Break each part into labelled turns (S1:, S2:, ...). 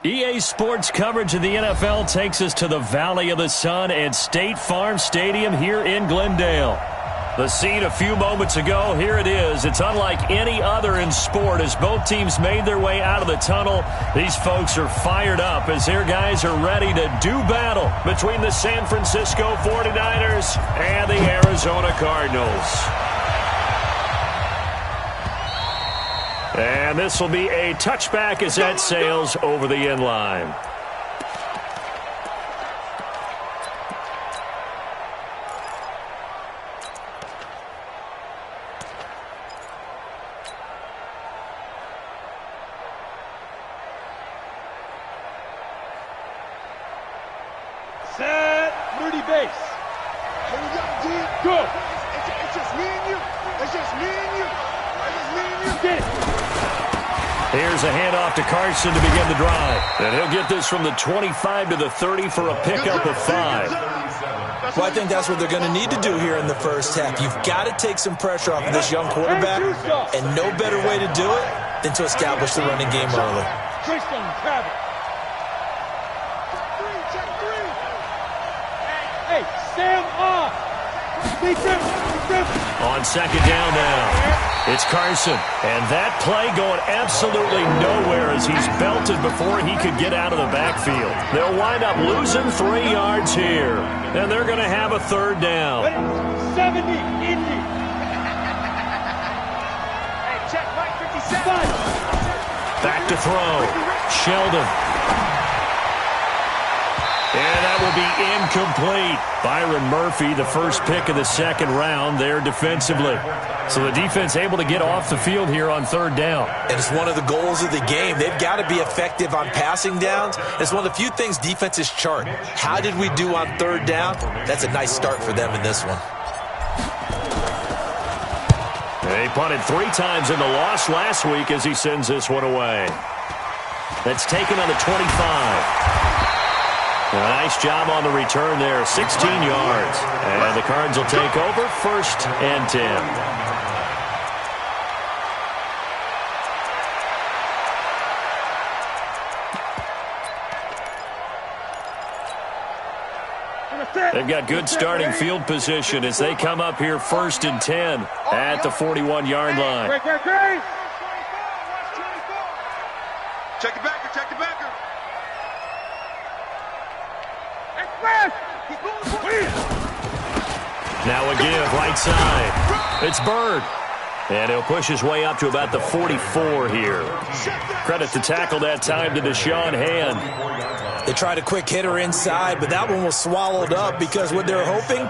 S1: EA Sports coverage of the NFL takes us to the Valley of the Sun and State Farm Stadium here in Glendale. The scene a few moments ago, here it is. It's unlike any other in sport as both teams made their way out of the tunnel. These folks are fired up as their guys are ready to do battle between the San Francisco 49ers and the Arizona Cardinals. And this will be a touchback as that sails over the end line.
S2: Set, Moody base. Here we go, D. Go. It's just me and you. It's just me and you. It's just me and you. Get it.
S1: Here's a handoff to Carson to begin the drive. And he'll get this from the 25 to the 30 for a pickup of 5.
S3: Well, I think that's what they're going to need to do here in the first half. You've got to take some pressure off of this young quarterback, and no better way to do it than to establish the running game early.
S2: Hey, Sam off.
S1: On second down now. It's Carson, and that play going absolutely nowhere as he's belted before he could get out of the backfield. They'll wind up losing 3 yards here, and they're going to have a third down.
S2: 70, Indy. Hey, check, Mike, 57.
S1: Back to throw. Sheldon. And that will be incomplete. Byron Murphy, the first pick of the second round there defensively. So the defense able to get off the field here on third down.
S3: And it's one of the goals of the game. They've got to be effective on passing downs. It's one of the few things defenses chart. How did we do on third down? That's a nice start for them in this one.
S1: They punted 3 times in the loss last week as he sends this one away. That's taken on the 25. A nice job on the return there, 16 yards. And the Cards will take over, 1st and 10. They've got good starting field position as they come up here 1st and 10 at the 41-yard line.
S2: Check it backer, check it backer.
S1: Now a give, right side. It's Bird. And he'll push his way up to about the 44 here. Credit the tackle that time to Deshaun Hand.
S3: They tried a quick hitter inside, but that one was swallowed up because what they're hoping,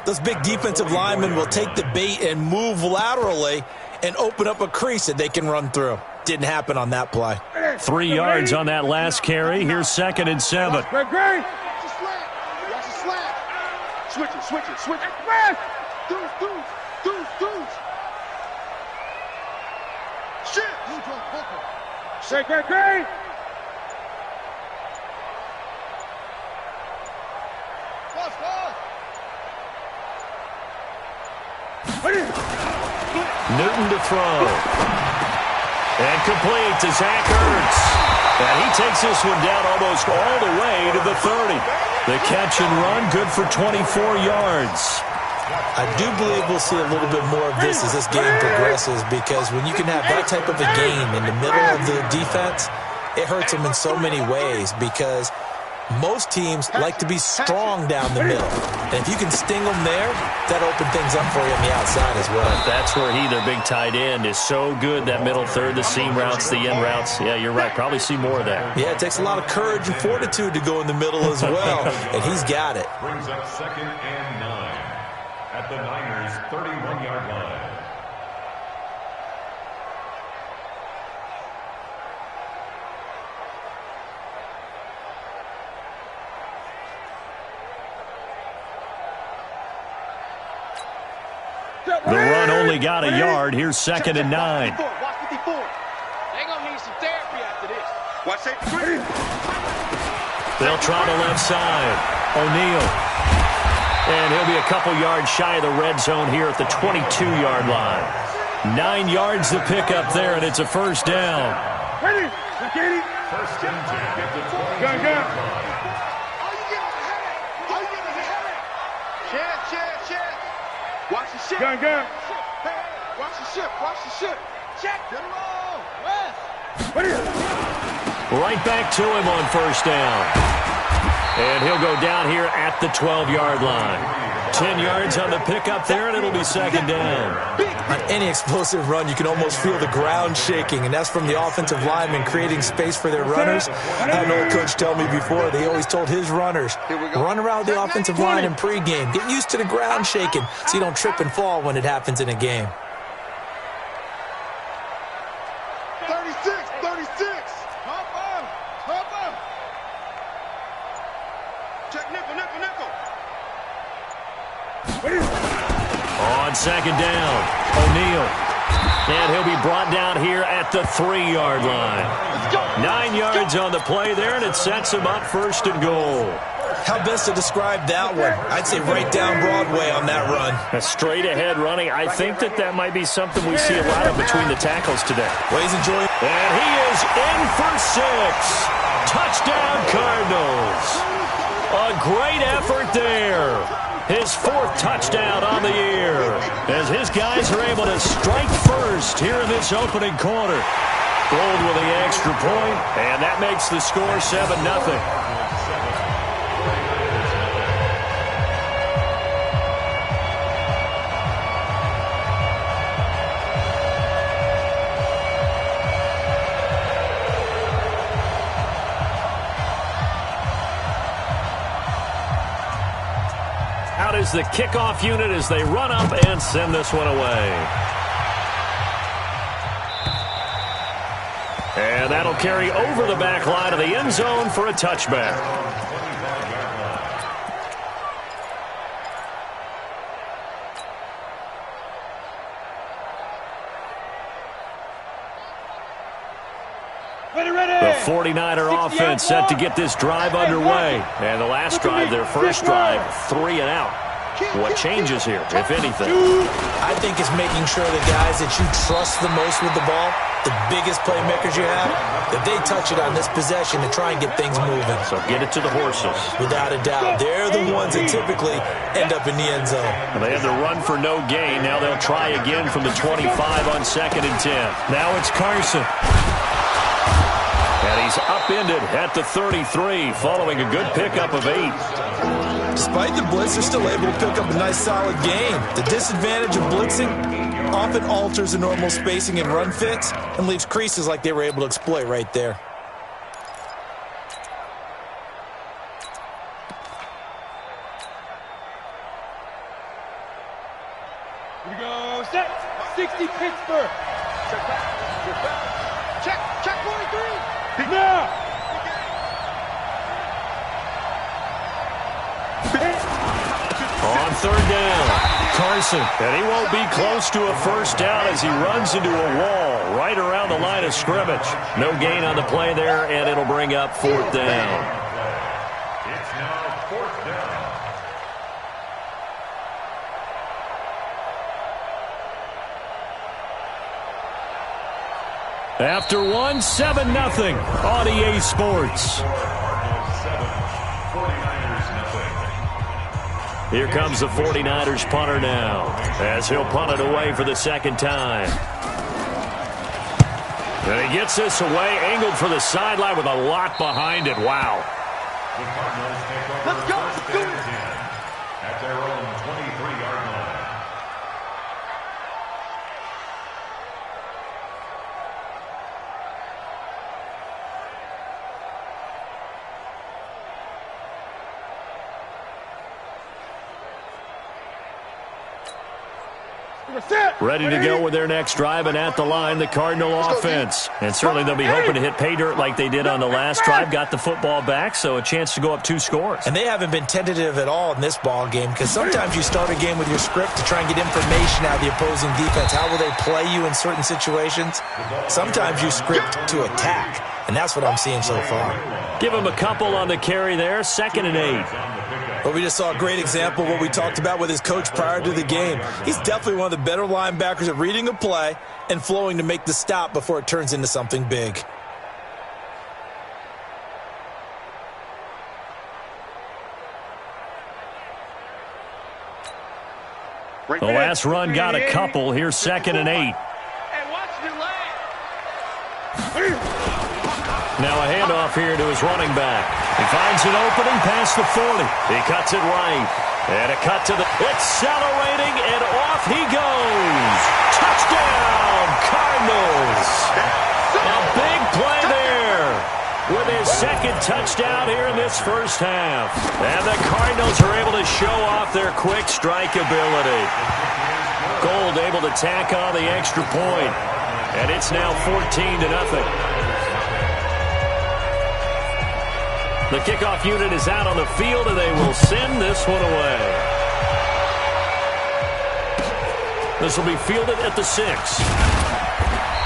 S3: those big defensive linemen will take the bait and move laterally and open up a crease that they can run through. Didn't happen on that play.
S1: 3 yards on that last carry. Here's 2nd and 7.
S2: Switch it. Deuce. Shit. Great.
S1: Newton to throw. And complete to Zach Ertz. And he takes this one down almost all the way to the 30. The catch and run, good for 24 yards.
S3: I do believe we'll see a little bit more of this as this game progresses, because when you can have that type of a game in the middle of the defense, it hurts them in so many ways, because most teams like to be strong down the middle. And if you can sting them there, that opens things up for you on the outside as well.
S1: That's where their big tight end, is so good, that middle third, the seam routes, the end routes. Yeah, you're right. Probably see more of that.
S3: Yeah, it takes a lot of courage and fortitude to go in the middle as well, and he's got it.
S4: Brings up 2nd and 9 at the Niners' 31-yard line.
S1: The run only got a yard. Here's 2nd and 9.
S2: Watch 54. They're going to need some therapy after this. Watch safety.
S1: They'll try the left side. O'Neal. And he'll be a couple yards shy of the red zone here at the 22-yard line. 9 yards to pick up there, and it's a 1st down.
S2: Ready? Gage.
S4: First and 10 at the 20.
S2: Gun.
S5: Are you getting ahead? Are you getting ahead? Chance. Watch the ship.
S2: Gun.
S5: Hey, watch the ship. Check. Get him on. West.
S2: Ready?
S1: Right back to him on first down. And he'll go down here at the 12-yard line. 10 yards on the pickup there, and it'll be second down.
S3: On any explosive run, you can almost feel the ground shaking, and that's from the offensive linemen creating space for their runners. I had an old coach tell me before, they always told his runners, run around the offensive line in pregame. Get used to the ground shaking so you don't trip and fall when it happens in a game.
S5: 36. Hop on. Check nickel.
S1: On second down, O'Neal. And he'll be brought down here at the 3-yard line. 9 yards on the play there, and it sets him up first and goal.
S3: How best to describe that one? I'd say right down Broadway on that run.
S1: A straight-ahead running. I think that might be something we see a lot of between the tackles today.
S3: Well, he's enjoying.
S1: And he is in for 6. Touchdown, Cardinals. A great effort there. His 4th touchdown on the year as his guys are able to strike first here in this opening quarter. Gold with the extra point, and that makes the score 7-0. Out is the kickoff unit as they run up and send this one away. And that'll carry over the back line of the end zone for a touchback. The 49er offense set to get this drive underway. And the last drive, their first drive, 3 and out. What changes here, if anything?
S3: I think it's making sure the guys that you trust the most with the ball, the biggest playmakers you have, that they touch it on this possession to try and get things moving.
S1: So get it to the horses.
S3: Without a doubt. They're the ones that typically end up in the end zone.
S1: And they had the run for no gain. Now they'll try again from the 25 on 2nd and 10. Now it's Carson. And he's upended at the 33 following a good pickup of 8.
S3: Despite the blitz, they're still able to pick up a nice solid gain. The disadvantage of blitzing often alters the normal spacing and run fits and leaves creases like they were able to exploit right there.
S2: Here we go. Set. 60 Pittsburgh.
S5: Check 43.
S2: Now.
S1: On 3rd down, Carson. And he won't be close to a first down as he runs into a wall right around the line of scrimmage. No gain on the play there, and it'll bring up 4th down.
S4: It's now 4th down.
S1: After 1, 7-0 on EA Sports. Here comes the 49ers punter now as he'll punt it away for the 2nd time. And he gets this away, angled for the sideline with a lot behind it. Wow.
S4: The Cardinals take over.
S5: Let's go.
S4: First and 10 at their own 23-yard line.
S1: Ready to go with their next drive, and at the line, the Cardinal offense. And certainly they'll be hoping to hit pay dirt like they did on the last drive. Got the football back, so a chance to go up 2 scores.
S3: And they haven't been tentative at all in this ball game because sometimes you start a game with your script to try and get information out of the opposing defense. How will they play you in certain situations? Sometimes you script to attack, and that's what I'm seeing so far.
S1: Give him a couple on the carry there, 2nd and 8.
S3: But we just saw a great example of what we talked about with his coach prior to the game. He's definitely one of the better linebackers at reading a play and flowing to make the stop before it turns into something big.
S1: The last run got a couple. Here's 2nd and 8.
S5: Hey, watch the leg.
S1: Now a handoff here to his running back. He finds an opening past the 40. He cuts it right. And a cut to the... Accelerating, and off he goes. Touchdown, Cardinals. A big play there with his 2nd touchdown here in this first half. And the Cardinals are able to show off their quick strike ability. Gold able to tack on the extra point. And it's now 14-0. The kickoff unit is out on the field, and they will send this one away. This will be fielded at the 6.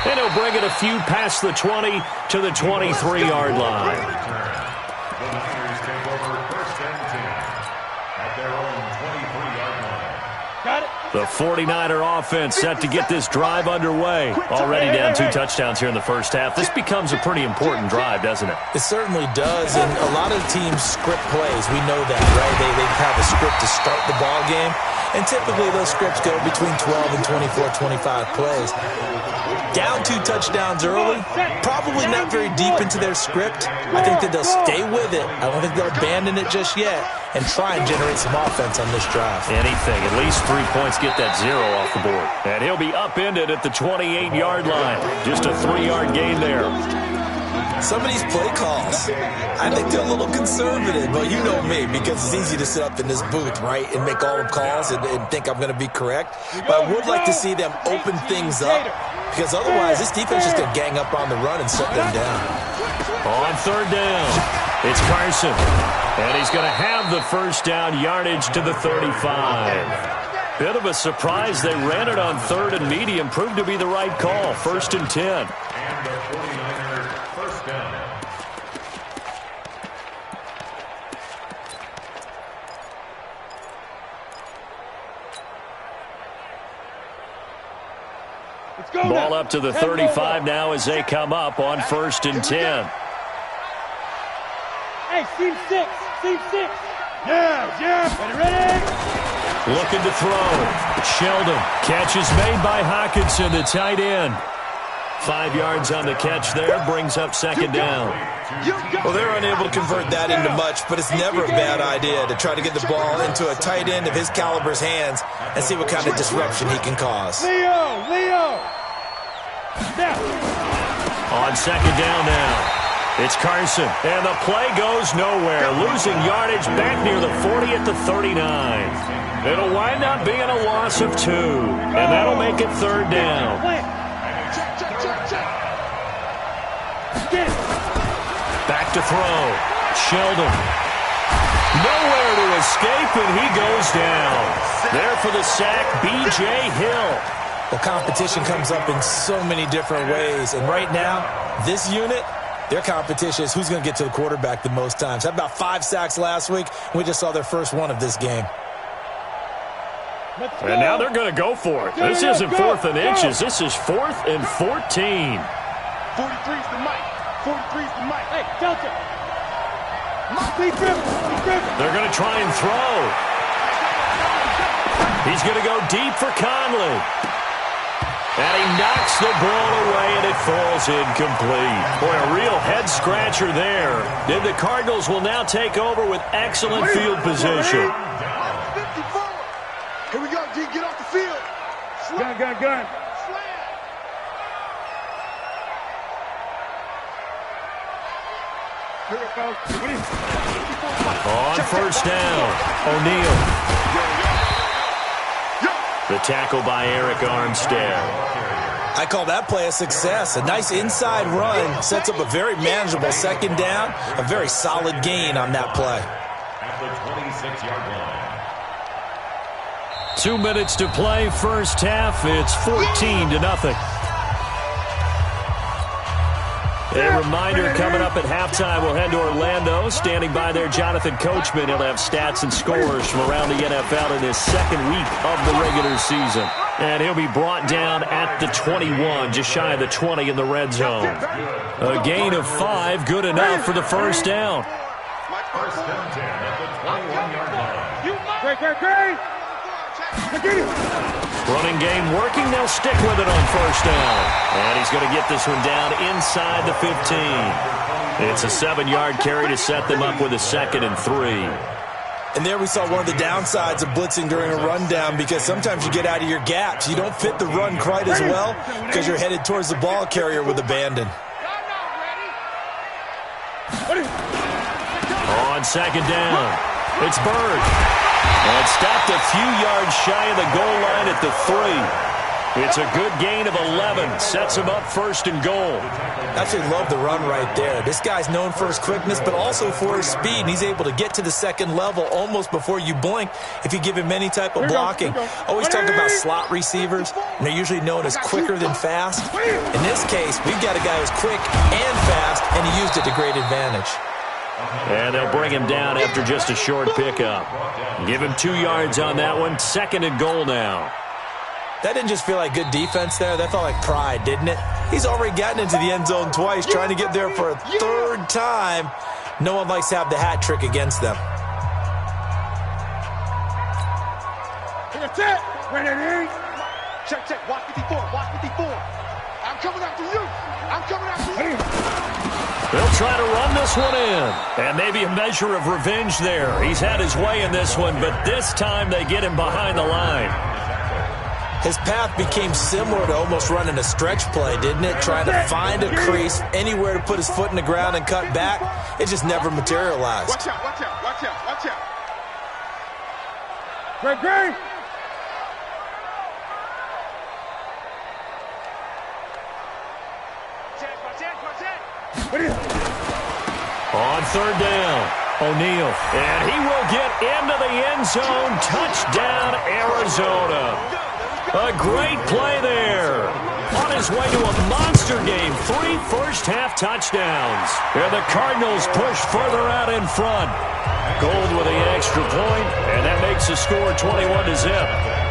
S1: And he'll bring it a few past the 20 to the 23-yard line.
S4: The Niners take over 1st and 10 at their own 23-yard line.
S5: Got it.
S1: The 49er offense set to get this drive underway. Already down 2 touchdowns here in the first half. This becomes a pretty important drive, doesn't it?
S3: It certainly does, and a lot of teams script plays. We know that, right? They have a script to start the ball game, and typically those scripts go between 12 and 24, 25 plays. Down 2 touchdowns early, probably not very deep into their script. I think that they'll stay with it. I don't think they'll abandon it just yet and try and generate some offense on this drive.
S1: Anything, at least 3 points, get that 0 off the board. And he'll be upended at the 28-yard line. Just a 3-yard gain there.
S3: Some of these play calls, I think they're a little conservative, but you know me, because it's easy to sit up in this booth, right, and make all the calls and think I'm going to be correct. But I would like to see them open things up, because otherwise this defense is going to gang up on the run and shut them down.
S1: On 3rd down, it's Carson. And he's going to have the first down, yardage to the 35. Bit of a surprise. They ran it on 3rd and medium. Proved to be the right call. 1st and 10.
S4: And the 49ers first down.
S5: Let's go
S1: Ball
S5: now.
S1: up to the 35 now as they come up on 1st and 10.
S5: Hey, seam 6. Seam 6. Yeah. Ready.
S1: Looking to throw. Sheldon. Catch is made by Hawkinson, the tight end. 5 yards on the catch there. Brings up 2nd down.
S3: Well, they're unable to convert that into much, but it's never a bad idea to try to get the ball into a tight end of his caliber's hands and see what kind of disruption he can cause.
S5: Leo. Now.
S1: On 2nd down now. It's Carson, and the play goes nowhere. Losing yardage back near the 40 at the 39. It'll wind up being a loss of 2, and that'll make it 3rd down. Back to throw. Sheldon. Nowhere to escape, and he goes down. There for the sack, B.J. Hill.
S3: Well, competition comes up in so many different ways, and right now, this unit, their competition is who's going to get to the quarterback the most times. Had about 5 sacks last week. We just saw their first one of this game.
S1: And now they're going to go for it. This isn't 4th and inches. This is 4th and 14.
S2: 43's the mic. 43's the mic.
S5: Hey, Delta.
S1: They're going to try and throw. He's going to go deep for Conley. And he knocks the ball away, and it falls incomplete. Boy, a real head-scratcher there. And the Cardinals will now take over with excellent field position.
S2: 54. Here we go, D. Get off the field.
S5: Gun.
S1: On 1st down, O'Neal. The tackle by Eric Armstead.
S3: I call that play a success. A nice inside run sets up a very manageable 2nd down. A very solid gain on that play.
S4: At the 26-yard line.
S1: 2 minutes to play, first half. It's 14-0. A reminder coming up at halftime, we'll head to Orlando. Standing by there, Jonathan Coachman. He'll have stats and scores from around the NFL in his 2nd week of the regular season. And he'll be brought down at the 21, just shy of the 20 in the red zone. A gain of 5, good enough for the first down.
S4: First down 10 at the 21-yard line.
S5: Great.
S1: Running game working. They'll stick with it on first down. And he's going to get this one down inside the 15. It's a 7-yard carry to set them up with a 2nd and 3.
S3: And there we saw one of the downsides of blitzing during a rundown, because sometimes you get out of your gaps. You don't fit the run quite as well because you're headed towards the ball carrier with abandon.
S1: On 2nd down, it's Bird. And stopped a few yards shy of the goal line at the 3. It's a good gain of 11. Sets him up 1st and goal.
S3: I actually love the run right there. This guy's known for his quickness, but also for his speed. And he's able to get to the 2nd level almost before you blink if you give him any type of blocking. Always talk about slot receivers, and they're usually known as quicker than fast. In this case, we've got a guy who's quick and fast, and he used it to great advantage.
S1: And they'll bring him down after just a short pickup. Give him 2 yards on that one. 2nd and goal now.
S3: That didn't just feel like good defense there. That felt like pride, didn't it? He's already gotten into the end zone twice, trying to get there for a 3rd time. No one likes to have the hat trick against them.
S2: Check. Watch 54. I'm coming after you.
S1: They'll try to run this one in. And maybe a measure of revenge there. He's had his way in this one, but this time they get him behind the line.
S3: His path became similar to almost running a stretch play, didn't it? Trying to find a crease, anywhere to put his foot in the ground and cut back. It just never materialized.
S2: Watch out. Great.
S1: On 3rd down, O'Neal. And he will get into the end zone. Touchdown, Arizona. A great play there. On his way to a monster game. 3 first-half touchdowns. And the Cardinals push further out in front. Gold with the extra point, and that makes the score 21-0.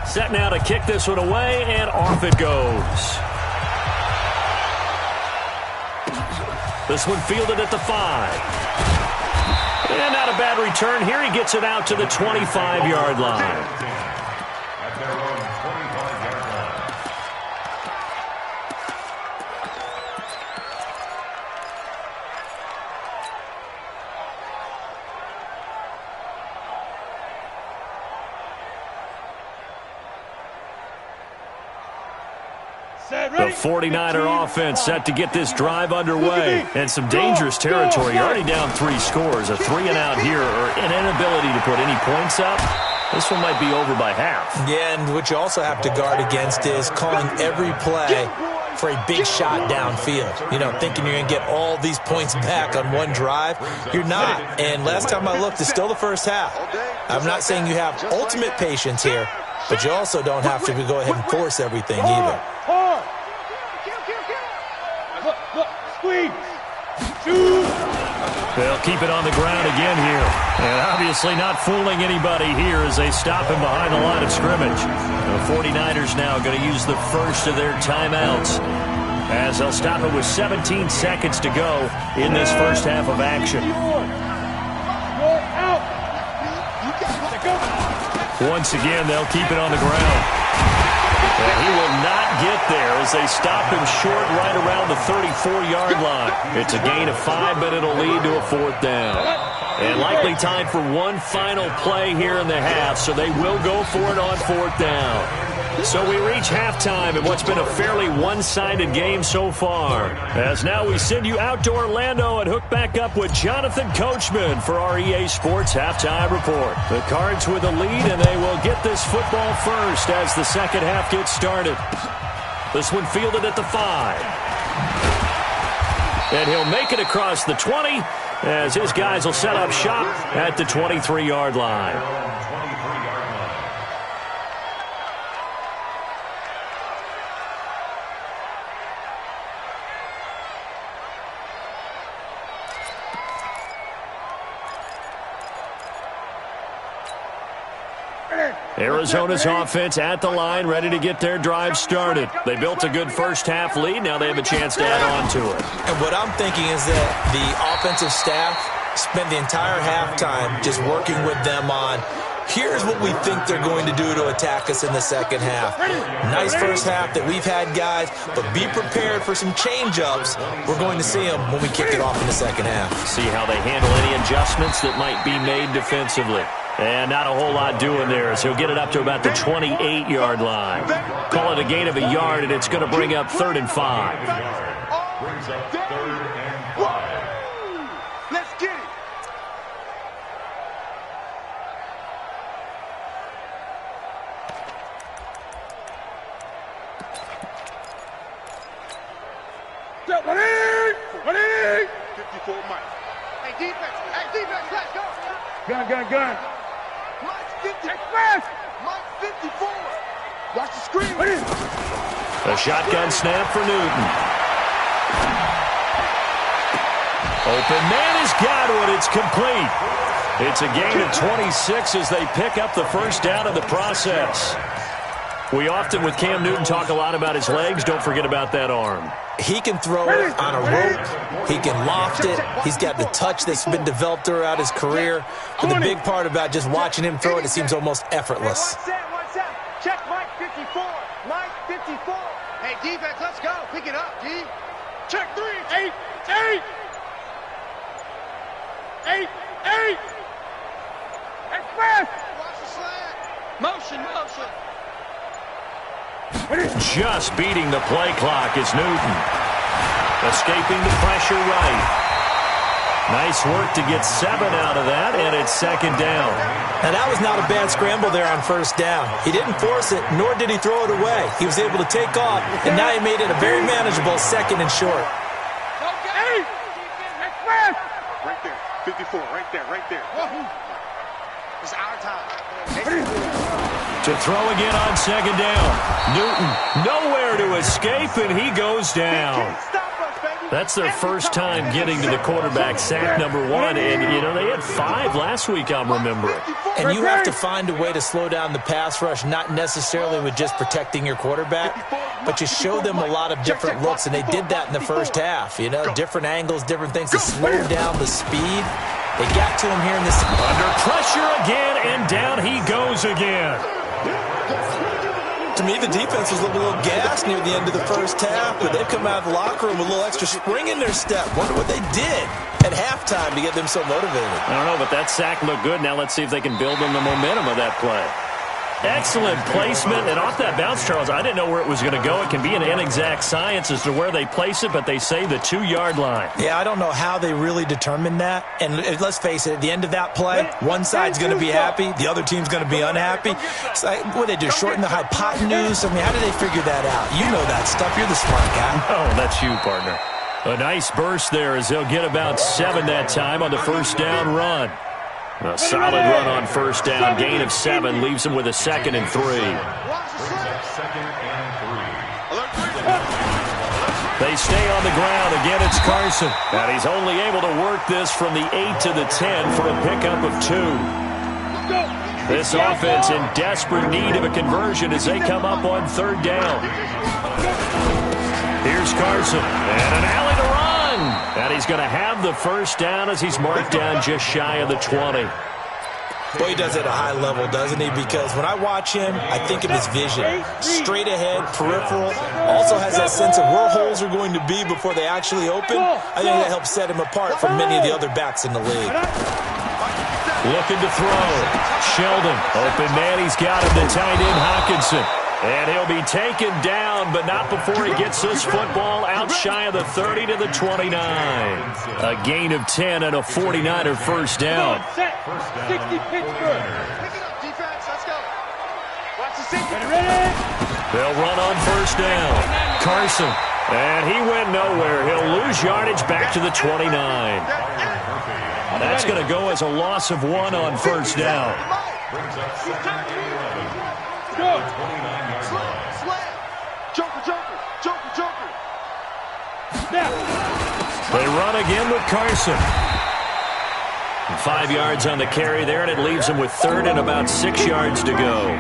S1: Set now to kick this one away, and off it goes. This one fielded at the 5. And not a bad return here. He gets it out to the 25-yard line.
S4: At their own 25-yard line.
S1: The 49er offense set to get this drive underway. And some dangerous territory. You're already down 3 scores. A 3-and-out here, or an inability to put any points up. This one might be over by half.
S3: Yeah, and what you also have to guard against is calling every play for a big shot downfield. You know, thinking you're going to get all these points back on one drive. You're not. And last time I looked, it's still the first half. I'm not saying you have ultimate patience here, but you also don't have to go ahead and force everything either.
S1: They'll keep it on the ground again here. And obviously not fooling anybody here as they stop him behind the line of scrimmage. The 49ers now going to use the first of their timeouts as they'll stop it with 17 seconds to go in this first half of action. Once again, they'll keep it on the ground. And he will not get there as they stop him short right around the 34-yard line. It's a gain of 5, but it'll lead to a 4th down. And likely time for one final play here in the half, so they will go for it on 4th down. So we reach halftime in what's been a fairly one-sided game so far. As now we send you out to Orlando and hook back up with Jonathan Coachman for our EA Sports Halftime Report. The Cards with the lead, and they will get this football first as the second half gets started. This one fielded at the 5. And he'll make it across the 20 as his guys will set up shop at the 23-yard line. Arizona's offense at the line, ready to get their drive started. They built a good first-half lead. Now they have a chance to add on to it.
S3: And what I'm thinking is that the offensive staff spent the entire halftime just working with them on, here's what we think they're going to do to attack us in the second half. Nice first half that we've had, guys, but be prepared for some change-ups. We're going to see them when we kick it off in the second half.
S1: See how they handle any adjustments that might be made defensively. And not a whole lot doing there, so he'll get it up to about the 28-yard line. Call it a gain of a yard, and it's going to bring up 3rd and 5.
S4: Brings up 3rd and 5.
S2: Let's get it. Ready? 54 Mike. Hey, defense, let's go. Gun. Mike 50. Express. Mike 54. Watch the screen.
S1: A shotgun snap for Newton. Open man has got it. It's complete. It's a gain of 26 as they pick up the first down in the process. We often, with Cam Newton, talk a lot about his legs. Don't forget about that arm.
S3: He can throw it on a rope. He can loft it. He's got the touch that's been developed throughout his career. But the big part about just watching him throw it, it seems almost effortless.
S2: What's that? Check Mike 54. Mike 54. Hey, defense, let's go. Pick it up, D. Check 3. 8. Express. Watch the slant. Motion.
S1: Just beating the play clock is Newton. Escaping the pressure right. Nice work to get 7 out of that, and it's 2nd down.
S3: Now, that was not a bad scramble there on 1st down. He didn't force it, nor did he throw it away. He was able to take off, and now he made it a very manageable 2nd and short.
S2: Okay. Express. Right there. 54. Right there. It's our time.
S1: To throw again on 2nd down. Newton nowhere to escape, and he goes down. That's their first time getting to the quarterback, sack number 1. And, they had 5 last week, I'm remembering.
S3: And you have to find a way to slow down the pass rush, not necessarily with just protecting your quarterback, but just show them a lot of different looks, and they did that in the first half. Different angles, different things to slow down the speed. They got to him here in this.
S1: Under pressure again, and down he goes again.
S3: To me, the defense was a little gassed near the end of the first half, but they've come out of the locker room with a little extra spring in their step. Wonder what they did at halftime to get them so motivated.
S1: I don't know, but that sack looked good. Now let's see if they can build on the momentum of that play. Excellent placement, and off that bounce, Charles, I didn't know where it was going to go. It can be an inexact science as to where they place it, but they say the 2-yard line.
S3: Yeah, I don't know how they really determined that. And let's face it, at the end of that play, one side's going to be happy, the other team's going to be unhappy. It's like, what did they do, shorten the hypotenuse? I mean, how did they figure that out? You know that stuff. You're the smart guy.
S1: Oh, that's you, partner. A nice burst there as they'll get about 7 that time on the first down run. A solid run on first down, gain of 7, leaves him with a 2nd and 3. They stay on the ground. Again, it's Carson. And he's only able to work this from the 8 to the 10 for a pickup of 2. This offense in desperate need of a conversion as they come up on 3rd down. Here's Carson, and an alley to run. And he's going to have the first down as he's marked down just shy of the 20.
S3: Boy, he does it at a high level, doesn't he? Because when I watch him, I think of his vision. Straight ahead, peripheral. Also has that sense of where holes are going to be before they actually open. I think that helps set him apart from many of the other backs in the league.
S1: Looking to throw. Sheldon. Open man. He's got him. The tight end, Hawkinson. And he'll be taken down, but not before he gets this football out shy of the 30 to the 29. A gain of 10 and a 49er first down.
S2: 60 Pittsburgh. Pick it up, defense. Let's go. Watch the safety. Ready?
S1: They'll run on first down. Carson. And he went nowhere. He'll lose yardage back to the 29. That's going to go as a loss of 1 on first down.
S4: Brings up 2nd and 11.
S2: Go. Joker.
S1: They run again with Carson. 5 yards on the carry there, and it leaves him with third and about 6 yards to go.
S2: Go.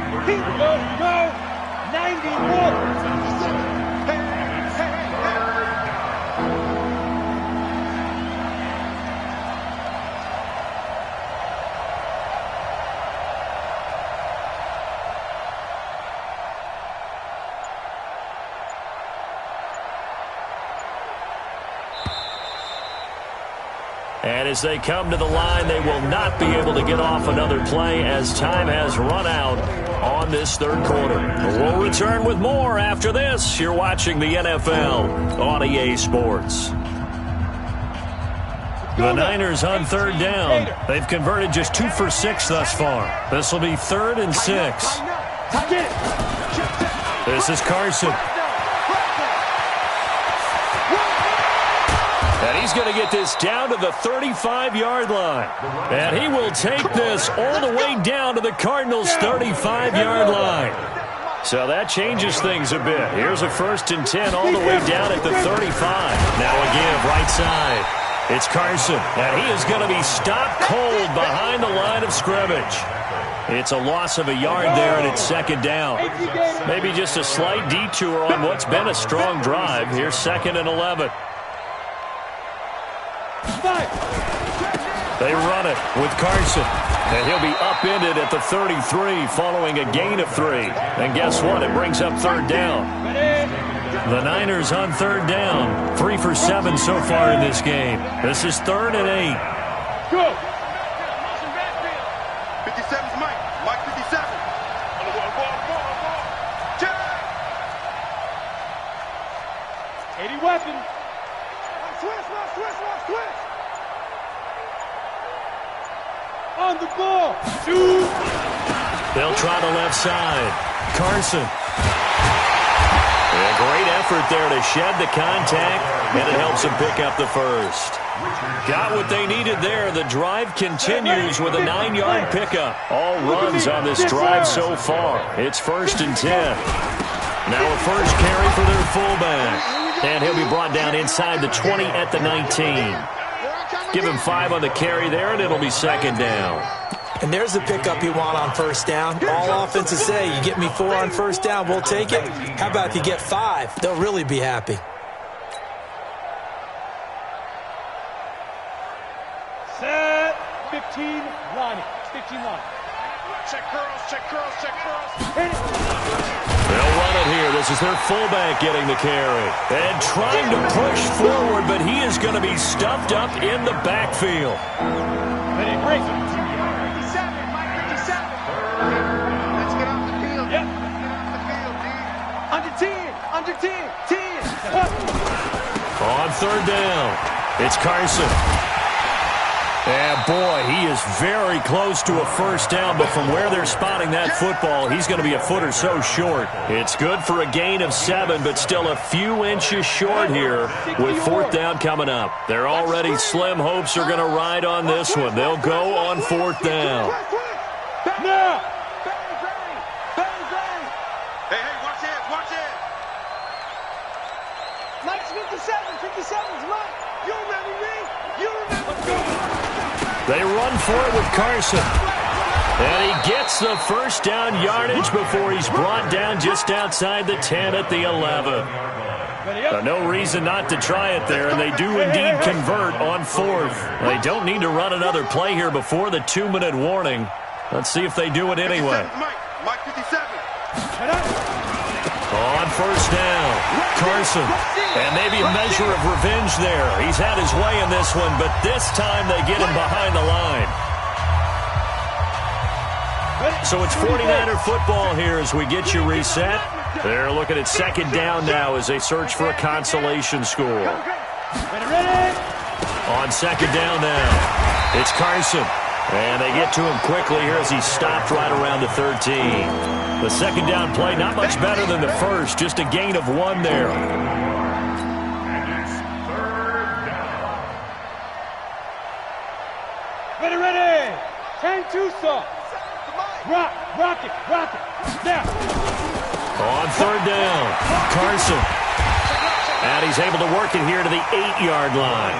S2: 91.
S1: And as they come to the line, they will not be able to get off another play as time has run out on this third quarter. We'll return with more after this. You're watching the NFL on EA Sports. The Niners on third down. They've converted just 2 for 6 thus far. This will be 3rd and 6. This is Carson. And he's going to get this down to the 35-yard line. And he will take this all the way down to the Cardinals' 35-yard line. So that changes things a bit. Here's a 1st and 10 all the way down at the 35. Now a give right side. It's Carson, and he is going to be stopped cold behind the line of scrimmage. It's a loss of a yard there, and it's 2nd down. Maybe just a slight detour on what's been a strong drive. Here's 2nd and 11. They run it with Carson, and he'll be upended at the 33 following a gain of 3. And guess what? It brings up 3rd down. The Niners on 3rd down, 3 for 7 so far in this game. This is 3rd and 8.
S2: Go.
S5: 57's Mike. Mike 57. Check.
S2: 80 weapon. Switch. On the ball. Shoot.
S1: They'll try the left side. Carson. A great effort there to shed the contact, and it helps him pick up the first. Got what they needed there. The drive continues with a 9-yard pickup. All runs on this drive so far. It's 1st and 10. Now a first carry for their fullback. And he'll be brought down inside the 20 at the 19. Give him 5 on the carry there, and it'll be 2nd down.
S3: And there's the pickup you want on 1st down. All offenses say, you get me 4 on 1st down, we'll take it. How about if you get 5? They'll really be happy.
S2: Set. 15 line. 15 line.
S5: Check curls.
S2: Hit it.
S1: They'll run it here. This is their fullback getting the carry. And trying to push forward, but he is going to be stuffed up in the backfield.
S2: Ready, break.
S5: 57, Mike 57. Let's get off the field.
S2: Yep.
S5: Get off the field, D. Under 10.
S1: On 3rd down, it's Carson. And boy, he is very close to a 1st down, but from where they're spotting that football, he's going to be a foot or so short. It's good for a gain of 7, but still a few inches short here with 4th down coming up. Their already slim hopes are going to ride on this one. They'll go on 4th down.
S2: Now.
S5: Hey, watch it. Mike's 57's Mike. You remember me?
S1: They run for it with Carson. And he gets the 1st down yardage before he's brought down just outside the 10 at the 11. No reason not to try it there, and they do indeed convert on 4th. They don't need to run another play here before the 2-minute warning. Let's see if they do it anyway.
S5: Mike 57.
S1: On 1st down, Carson. And maybe a measure of revenge there. He's had his way in this one, but this time they get him behind the line. So it's 49er football here as we get you reset. They're looking at 2nd down now as they search for a consolation score. On 2nd down now, it's Carson. And they get to him quickly here as he's stopped right around the 13. The 2nd down play, not much better than the first, just a gain of 1 there.
S2: Ready. 10-2 saw. Rock it. Now.
S1: On 3rd down, Carson. And he's able to work it here to the 8-yard line.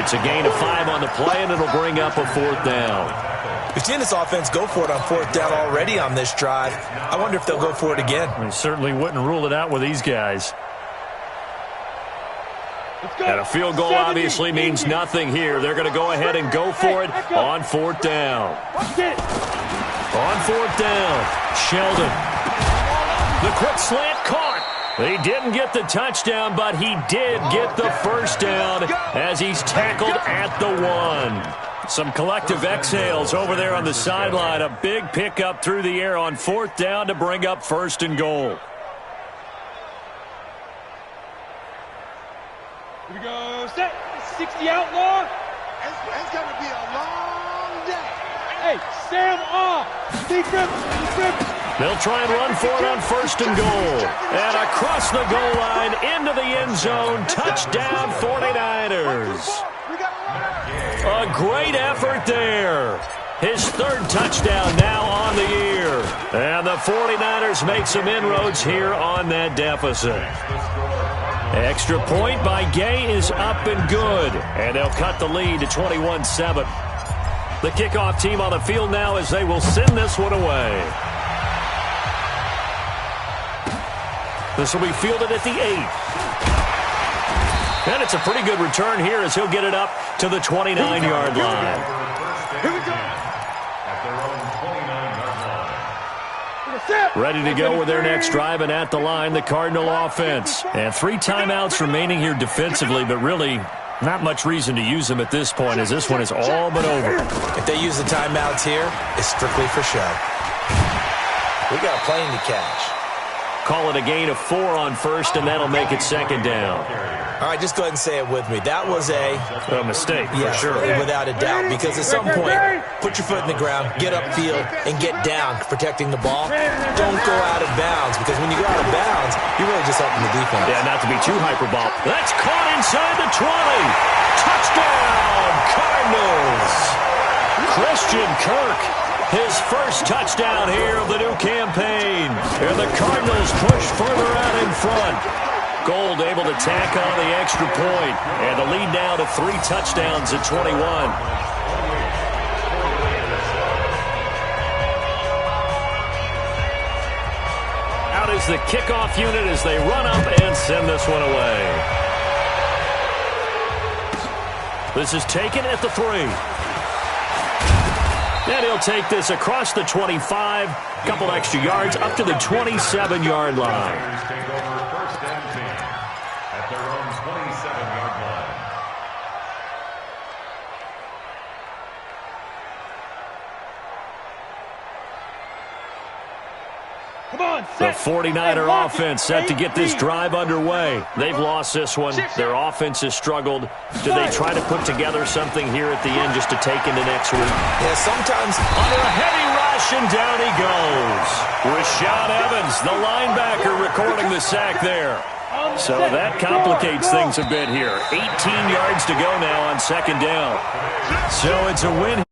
S1: It's a gain of 5 on the play, and it'll bring up a 4th down.
S3: We've seen this offense go for it on 4th down already on this drive. I wonder if they'll go for it again.
S1: I certainly wouldn't rule it out with these guys. And a field goal obviously means nothing here. They're going to go ahead and go for it on 4th down. On 4th down, Sheldon. The quick slant caught. He didn't get the touchdown, but he did get the first down as he's tackled at the 1. Some collective exhales over there on the sideline. A big pickup through the air on 4th down to bring up 1st and goal.
S5: Here we go. Set. 60 outlaw. It's going to be a long day. Hey, Sam off. Defense.
S1: They'll try and run for it on 1st and goal. And across the goal line into the end zone. Touchdown 49ers. A great effort there. His 3rd touchdown now on the year. And the 49ers make some inroads here on that deficit. Extra point by Gage is up and good. And they'll cut the lead to 21-7. The kickoff team on the field now as they will send this one away. This will be fielded at the 8. And it's a pretty good return here as he'll get it up to the 29-yard line.
S5: Here we go.
S1: Ready to go with their next drive, and at the line, the Cardinal offense. And 3 timeouts remaining here defensively, but really not much reason to use them at this point as this one is all but over.
S3: If they use the timeouts here, it's strictly for show. We got a plane to catch.
S1: Call it a gain of 4 on 1st, and that'll make it 2nd down.
S3: All right, just go ahead and say it with me. That was a
S1: mistake,
S3: yeah,
S1: for sure.
S3: Without a doubt, because at some point, put your foot in the ground, get upfield, and get down protecting the ball. Don't go out of bounds, because when you go out of bounds, you're really just helping the defense.
S1: Yeah, not to be too hyperbolic. That's caught inside the 20. Touchdown, Cardinals. Christian Kirk. His first touchdown here of the new campaign. And the Cardinals push further out in front. Gold able to tack on the extra point. And the lead now to 3 touchdowns at 21. Out is the kickoff unit as they run up and send this one away. This is taken at the 3. And he'll take this across the 25, couple extra yards up to the 27-yard line.
S4: Take over 1st and 10 at their own 27-yard line.
S5: Come on,
S1: the 49er offense set to get this drive underway. They've lost this one. Their offense has struggled. Do they try to put together something here at the end just to take into next week?
S3: Yeah, sometimes
S1: under a heavy rush, and down he goes. Rashaan Evans, the linebacker, recording the sack there. So that complicates things a bit here. 18 yards to go now on 2nd down. So it's a win